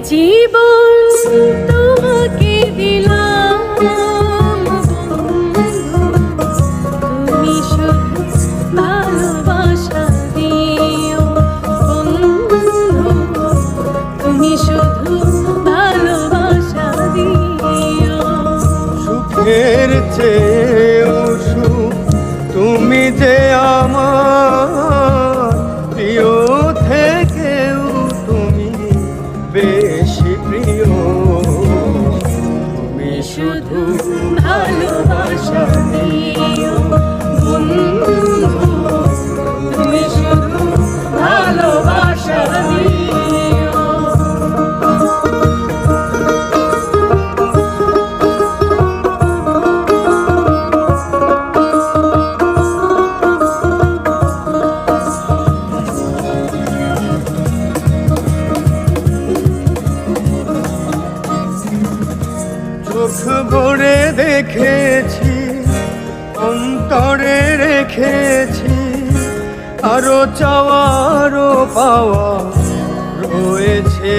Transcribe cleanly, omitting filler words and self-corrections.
জীবন তোমাকে দিলাম, তুমি শুধু ভালোবাসা দিও বন্ধু, তুমি শুধু ভালোবাসা দিও। সুখের চেয়েও সুখ তুমি যে আমার প্রিয় থেকেও তুমি বেশি প্রিয়, তুমি শুধু ভালোবাসা দিও বন্ধু, তুমি শুধু ভালোবাসা দিও। চোখ ভরে দেখেছি, অন্তরে রেখেছি, আরো চাওয়ারও পাওয়া রয়েছে।